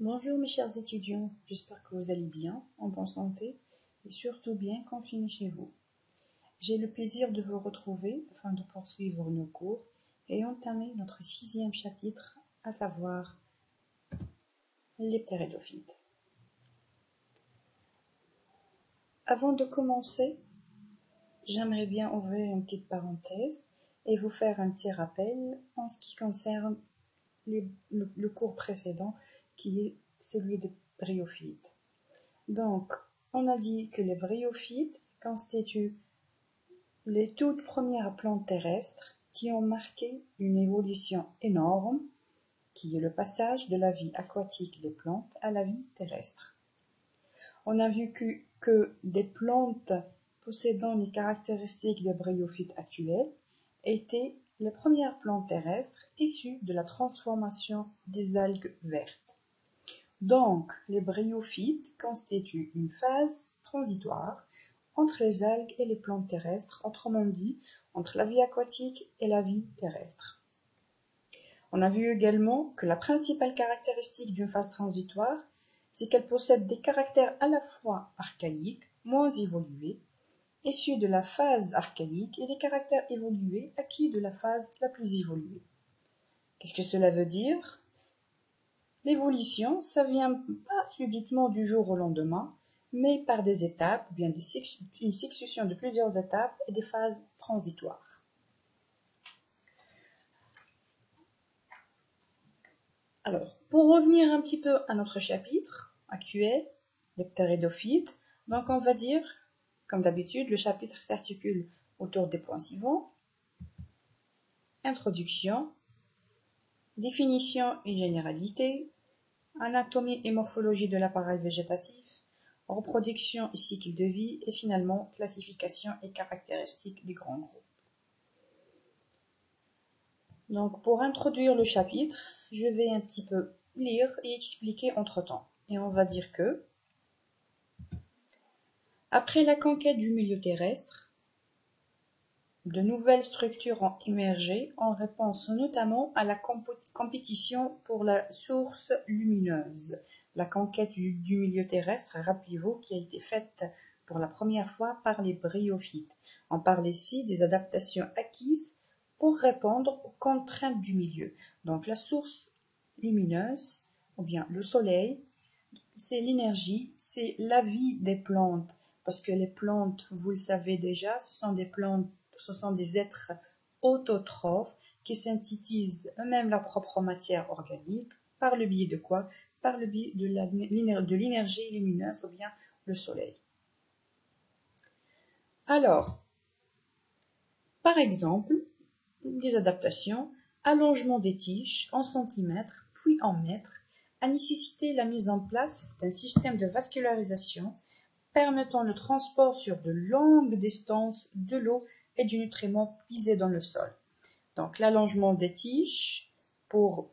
Bonjour mes chers étudiants, j'espère que vous allez bien, en bonne santé et surtout bien confinés chez vous. J'ai le plaisir de vous retrouver afin de poursuivre nos cours et entamer notre 6e chapitre, à savoir les ptéridophytes. Avant de commencer, j'aimerais bien ouvrir une petite parenthèse et vous faire un petit rappel en ce qui concerne le cours précédent qui est celui des bryophytes. Donc, on a dit que les bryophytes constituent les toutes premières plantes terrestres qui ont marqué une évolution énorme, qui est le passage de la vie aquatique des plantes à la vie terrestre. On a vu que des plantes possédant les caractéristiques des bryophytes actuels étaient les premières plantes terrestres issues de la transformation des algues vertes. Donc, les bryophytes constituent une phase transitoire entre les algues et les plantes terrestres, autrement dit, entre la vie aquatique et la vie terrestre. On a vu également que la principale caractéristique d'une phase transitoire, c'est qu'elle possède des caractères à la fois archaïques, moins évolués, issus de la phase archaïque, et des caractères évolués acquis de la phase la plus évoluée. Qu'est-ce que cela veut dire ? L'évolution, ça vient pas subitement du jour au lendemain, mais par des étapes, ou bien une succession de plusieurs étapes et des phases transitoires. Alors, pour revenir un petit peu à notre chapitre actuel, les ptéridophytes, donc on va dire, comme d'habitude, le chapitre s'articule autour des points suivants. Introduction, définition et généralité, anatomie et morphologie de l'appareil végétatif, reproduction et cycle de vie, et finalement classification et caractéristiques des grands groupes. Donc pour introduire le chapitre, je vais un petit peu lire et expliquer entre-temps. Et on va dire que, après la conquête du milieu terrestre, de nouvelles structures ont émergé en réponse notamment à la compétition pour la source lumineuse. La conquête du milieu terrestre, rappelez-vous, qui a été faite pour la première fois par les bryophytes. On parle ici des adaptations acquises pour répondre aux contraintes du milieu. Donc la source lumineuse, ou bien le soleil, c'est l'énergie, c'est la vie des plantes. Parce que les plantes, vous le savez déjà, ce sont des êtres autotrophes qui synthétisent eux-mêmes leur propre matière organique. Par le biais de quoi? Par le biais de l'énergie lumineuse ou bien le soleil. Alors, par exemple, des adaptations, allongement des tiges en centimètres, puis en mètres, a nécessité la mise en place d'un système de vascularisation permettant le transport sur de longues distances de l'eau et du nutriment puisé dans le sol. Donc l'allongement des tiges pour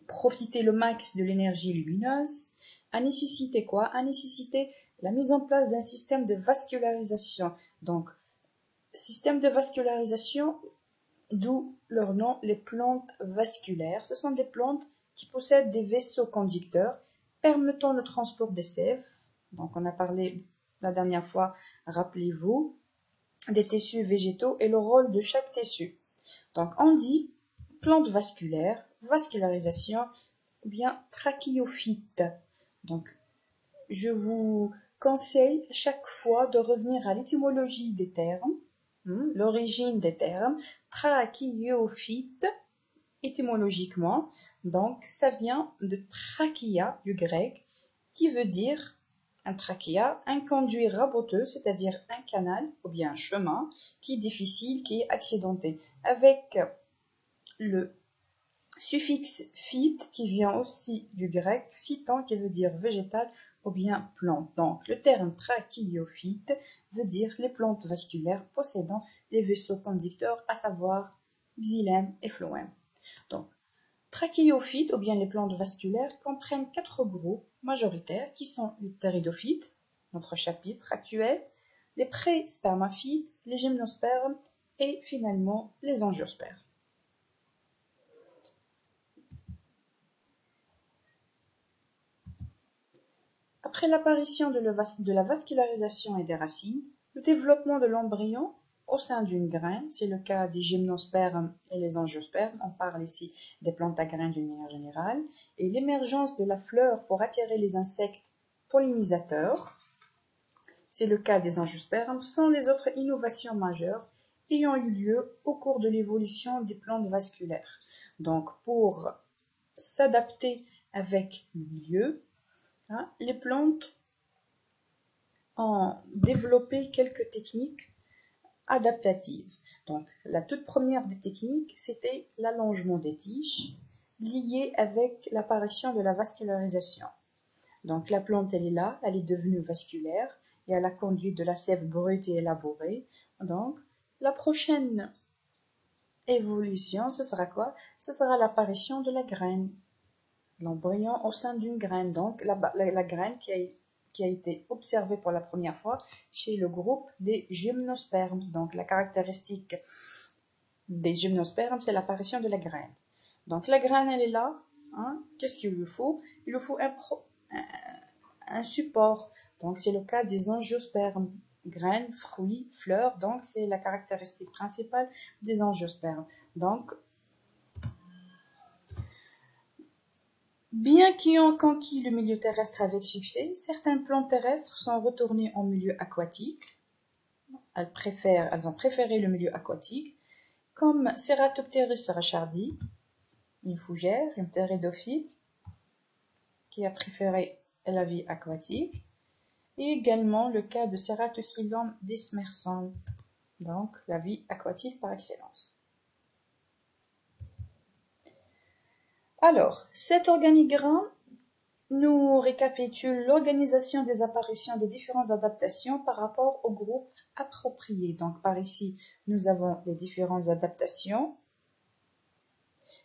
profiter le max de l'énergie lumineuse a nécessité quoi? A nécessité la mise en place d'un système de vascularisation. Donc système de vascularisation, d'où leur nom, les plantes vasculaires. Ce sont des plantes qui possèdent des vaisseaux conducteurs permettant le transport des sèves. Donc on a parlé la dernière fois, rappelez-vous, des tissus végétaux et le rôle de chaque tissu. Donc on dit plante vasculaire, vascularisation, ou bien trachéophyte. Donc je vous conseille chaque fois de revenir à l'étymologie des termes, l'origine des termes. Trachéophyte, étymologiquement, donc ça vient de trachea du grec, qui veut dire un trachéa, un conduit raboteux, c'est-à-dire un canal ou bien un chemin qui est difficile, qui est accidenté, avec le suffixe phyte qui vient aussi du grec phyton qui veut dire végétal ou bien plante. Donc le terme trachéophyte veut dire les plantes vasculaires possédant les vaisseaux conducteurs, à savoir xylème et phloème. Donc trachéophytes ou bien les plantes vasculaires comprennent 4 groupes majoritaires qui sont les ptéridophytes, notre chapitre actuel, les préspermaphytes, les gymnospermes et finalement les angiospermes. Après l'apparition de la vascularisation et des racines, le développement de l'embryon au sein d'une graine, c'est le cas des gymnospermes et les angiospermes, on parle ici des plantes à graines d'une manière générale, et l'émergence de la fleur pour attirer les insectes pollinisateurs, c'est le cas des angiospermes, sont les autres innovations majeures ayant eu lieu au cours de l'évolution des plantes vasculaires. Donc, pour s'adapter avec le milieu, les plantes ont développé quelques techniques adaptatives. Donc, la toute première des techniques, c'était l'allongement des tiges, lié avec l'apparition de la vascularisation. Donc, la plante, elle est là, elle est devenue vasculaire, et elle a conduit de la sève brute et élaborée. Donc, la prochaine évolution, ce sera quoi? Ce sera l'apparition de la graine, l'embryon au sein d'une graine. Donc, la graine qui a été observée pour la première fois chez le groupe des gymnospermes. Donc, la caractéristique des gymnospermes, c'est l'apparition de la graine. Donc, la graine, elle est là. Qu'est-ce qu'il lui faut? Il lui faut un support. Donc, c'est le cas des angiospermes. Graines, fruits, fleurs. Donc, c'est la caractéristique principale des angiospermes. Donc, bien qu'ayant conquis le milieu terrestre avec succès, certaines plantes terrestres sont retournées en milieu aquatique. Elles ont préféré le milieu aquatique, comme Ceratopteris rachardi, une fougère, une ptéridophyte, qui a préféré la vie aquatique, et également le cas de Ceratophyllum desmersum, donc la vie aquatique par excellence. Alors, cet organigramme nous récapitule l'organisation des apparitions des différentes adaptations par rapport au groupe approprié. Donc par ici, nous avons les différentes adaptations.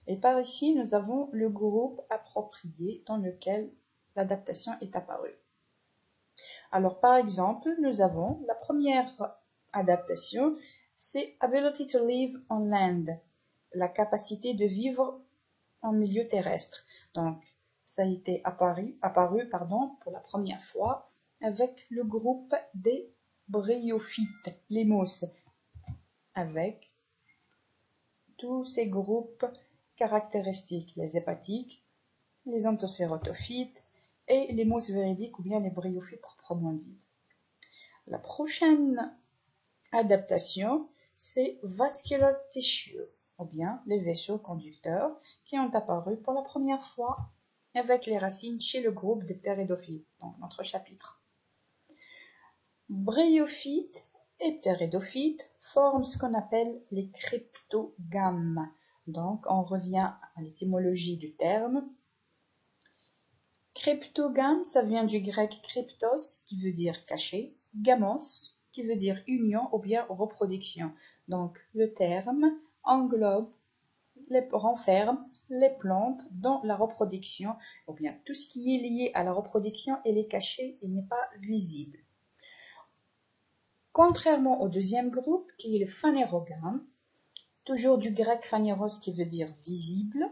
Et par ici, nous avons le groupe approprié dans lequel l'adaptation est apparue. Alors par exemple, nous avons la première adaptation, c'est Ability to live on land, la capacité de vivre en milieu terrestre. Donc, ça a été apparu pour la première fois avec le groupe des bryophytes, les mousses, avec tous ces groupes caractéristiques, les hépatiques, les entoceratophytes et les mousses viridiques ou bien les bryophytes proprement dites. La prochaine adaptation, c'est vascular tissue, ou bien les vaisseaux conducteurs qui ont apparu pour la première fois avec les racines chez le groupe des ptéridophytes, donc notre chapitre. Bryophytes et ptéridophytes forment ce qu'on appelle les cryptogames. Donc on revient à l'étymologie du terme. Cryptogame, ça vient du grec cryptos qui veut dire caché, gamos qui veut dire union ou bien reproduction. Donc le terme englobe, renferme les plantes dans la reproduction, ou bien tout ce qui est lié à la reproduction, elle est cachée, il n'est pas visible. Contrairement au deuxième groupe, qui est le phanérogame, toujours du grec phanéros qui veut dire visible,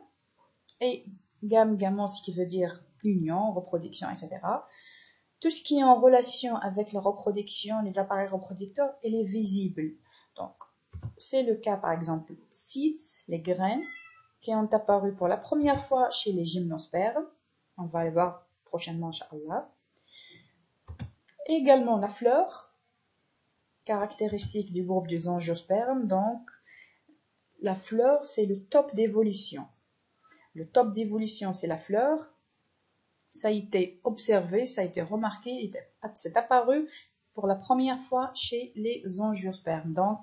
et gamos qui veut dire union, reproduction, etc. Tout ce qui est en relation avec la reproduction, les appareils reproducteurs, elle est visible. Donc, c'est le cas par exemple seeds, les graines, qui ont apparu pour la première fois chez les gymnospermes. On va les voir prochainement, Inch'Allah. Également la fleur, caractéristique du groupe des angiospermes. Donc, la fleur, c'est le top d'évolution. Le top d'évolution, c'est la fleur. Ça a été observé, ça a été remarqué, c'est apparu pour la première fois chez les angiospermes. Donc,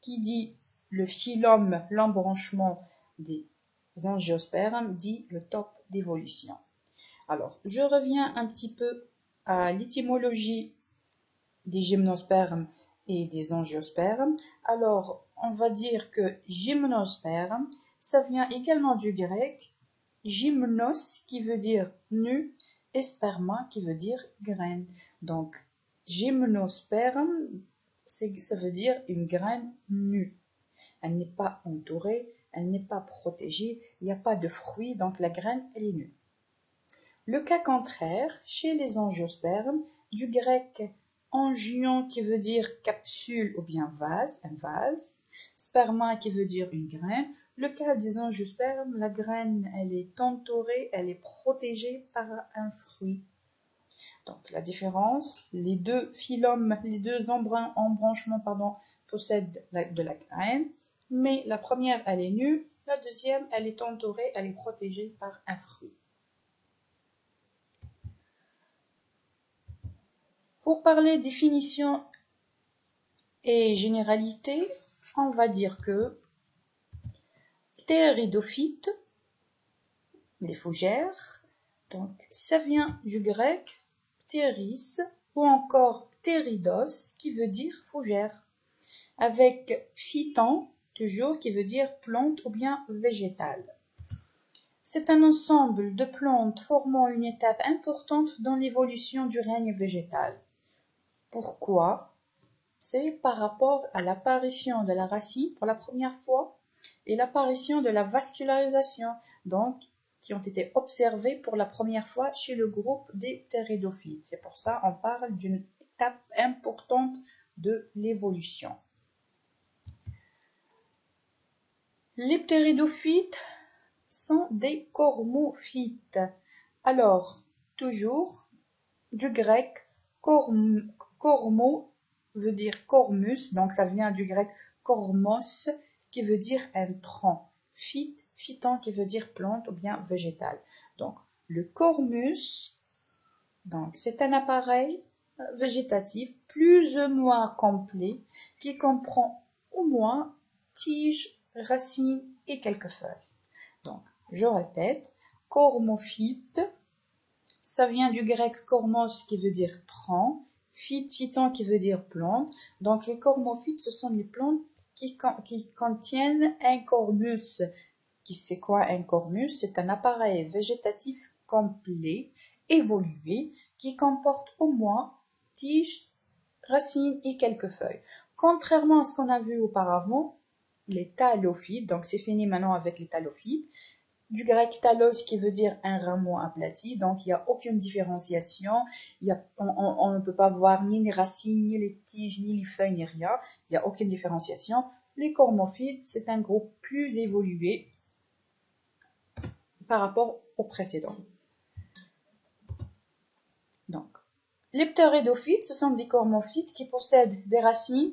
qui dit le phylum, l'embranchement des angiospermes, dit le top d'évolution. Alors, je reviens un petit peu à l'étymologie des gymnospermes et des angiospermes. Alors, on va dire que gymnosperme, ça vient également du grec gymnos qui veut dire nu et sperma qui veut dire graine. Donc, gymnosperme, ça veut dire une graine nue. Elle n'est pas entourée, elle n'est pas protégée, il n'y a pas de fruit, donc la graine, elle est nue. Le cas contraire, chez les angiospermes, du grec angion qui veut dire capsule ou bien vase, un vase, sperma qui veut dire une graine. Le cas des angiospermes, la graine, elle est entourée, elle est protégée par un fruit. Donc la différence, les deux phylums, les deux embranchements possèdent de la graine, mais la première, elle est nue, la deuxième, elle est entourée, elle est protégée par un fruit. Pour parler définition et généralité, on va dire que ptéridophytes, les fougères, donc ça vient du grec ptéris ou encore pteridos qui veut dire fougère, avec phyton toujours qui veut dire plante ou bien végétale. C'est un ensemble de plantes formant une étape importante dans l'évolution du règne végétal. Pourquoi? C'est par rapport à l'apparition de la racine pour la première fois et l'apparition de la vascularisation, donc qui ont été observées pour la première fois chez le groupe des ptéridophytes. C'est pour ça qu'on parle d'une étape importante de l'évolution. Les ptéridophytes sont des cormophytes. Alors, toujours, du grec, cormo veut dire cormus, donc ça vient du grec cormos, qui veut dire un tronc. Phyton qui veut dire plante ou bien végétale. Donc, le cormus, donc c'est un appareil végétatif plus ou moins complet qui comprend au moins tiges, racines et quelques feuilles. Donc, je répète, cormophyte, ça vient du grec cormos qui veut dire tronc, phyton qui veut dire plante. Donc, les cormophytes, ce sont les plantes qui contiennent un cormus. C'est quoi un cormus? C'est un appareil végétatif complet, évolué, qui comporte au moins tiges, racines et quelques feuilles. Contrairement à ce qu'on a vu auparavant, les talophytes, donc c'est fini maintenant avec les talophytes, du grec talos qui veut dire un rameau aplati, donc il n'y a aucune différenciation, on ne peut pas voir ni les racines, ni les tiges, ni les feuilles, ni rien, il n'y a aucune différenciation. Les cormophytes, c'est un groupe plus évolué par rapport au précédent. Donc, les ptéridophytes, ce sont des cormophytes qui possèdent des racines,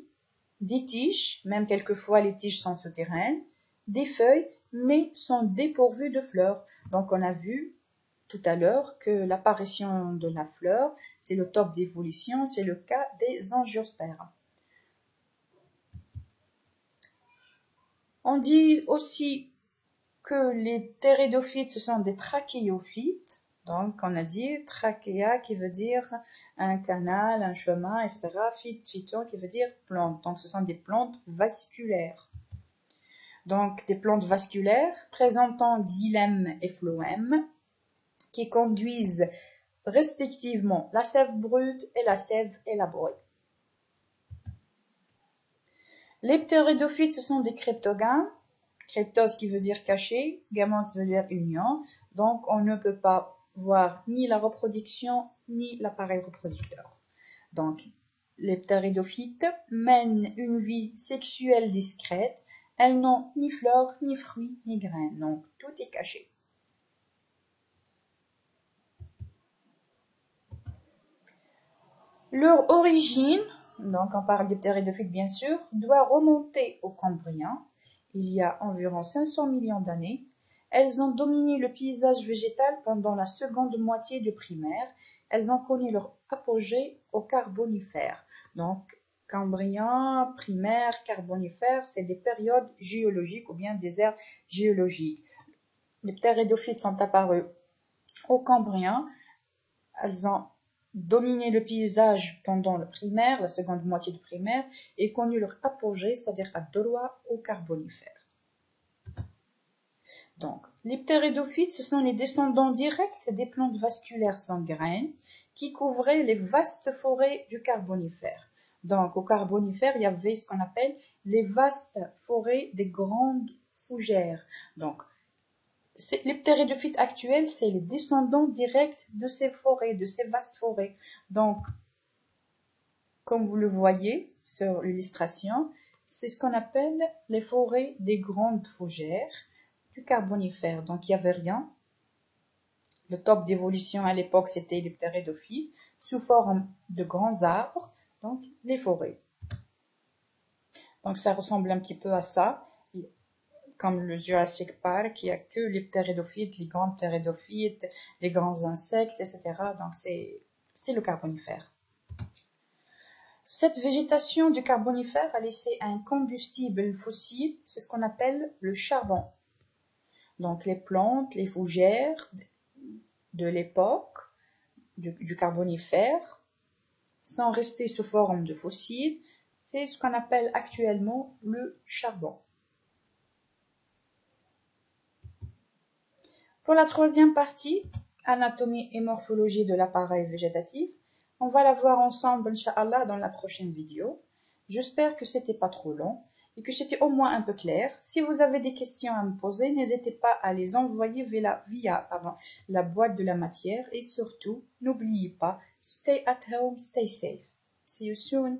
des tiges, même quelquefois les tiges sont souterraines, des feuilles, mais sont dépourvues de fleurs. Donc on a vu tout à l'heure que l'apparition de la fleur, c'est le top d'évolution, c'est le cas des angiospermes. On dit aussi que les ptéridophytes, ce sont des trachéophytes. Donc, on a dit trachéa qui veut dire un canal, un chemin, etc. Phyton qui veut dire plante. Donc, ce sont des plantes vasculaires. Donc, des plantes vasculaires présentant xylème et phloème qui conduisent respectivement la sève brute et la sève élaborée. Les ptéridophytes, ce sont des cryptogames. Cryptos qui veut dire caché, gamos veut dire union. Donc, on ne peut pas voir ni la reproduction ni l'appareil reproducteur. Donc, les ptéridophytes mènent une vie sexuelle discrète. Elles n'ont ni fleurs, ni fruits, ni graines. Donc, tout est caché. Leur origine, donc on parle des ptéridophytes bien sûr, doit remonter au Cambrien, il y a environ 500 millions d'années. Elles ont dominé le paysage végétal pendant la seconde moitié du primaire. Elles ont connu leur apogée au Carbonifère. Donc, Cambrien, primaire, Carbonifère, c'est des périodes géologiques ou bien des ères géologiques. Les ptéridophytes sont apparus au Cambrien. Elles ont dominé le paysage pendant le primaire, la seconde moitié du primaire, et connu leur apogée, c'est-à-dire à Dolois au Carbonifère. Donc, les ptéridophytes, ce sont les descendants directs des plantes vasculaires sans graines qui couvraient les vastes forêts du Carbonifère. Donc, au Carbonifère, il y avait ce qu'on appelle les vastes forêts des grandes fougères. Donc, Les ptéridophytes actuels, c'est les descendants directs de ces forêts, de ces vastes forêts. Donc, comme vous le voyez sur l'illustration, c'est ce qu'on appelle les forêts des grandes fougères du Carbonifère. Donc, il n'y avait rien. Le top d'évolution à l'époque, c'était les ptéridophytes sous forme de grands arbres, donc les forêts. Donc, ça ressemble un petit peu à ça, comme le Jurassic Park, il n'y a que les ptéridophytes, les grands ptéridophytes, les grands insectes, etc. Donc, c'est le Carbonifère. Cette végétation du Carbonifère a laissé un combustible fossile, c'est ce qu'on appelle le charbon. Donc, les plantes, les fougères de l'époque du Carbonifère sont restées sous forme de fossiles. C'est ce qu'on appelle actuellement le charbon. Pour la troisième partie, anatomie et morphologie de l'appareil végétatif, on va la voir ensemble, Inch'Allah, dans la prochaine vidéo. J'espère que c'était pas trop long et que c'était au moins un peu clair. Si vous avez des questions à me poser, n'hésitez pas à les envoyer via la boîte de la matière et surtout, n'oubliez pas, stay at home, stay safe. See you soon.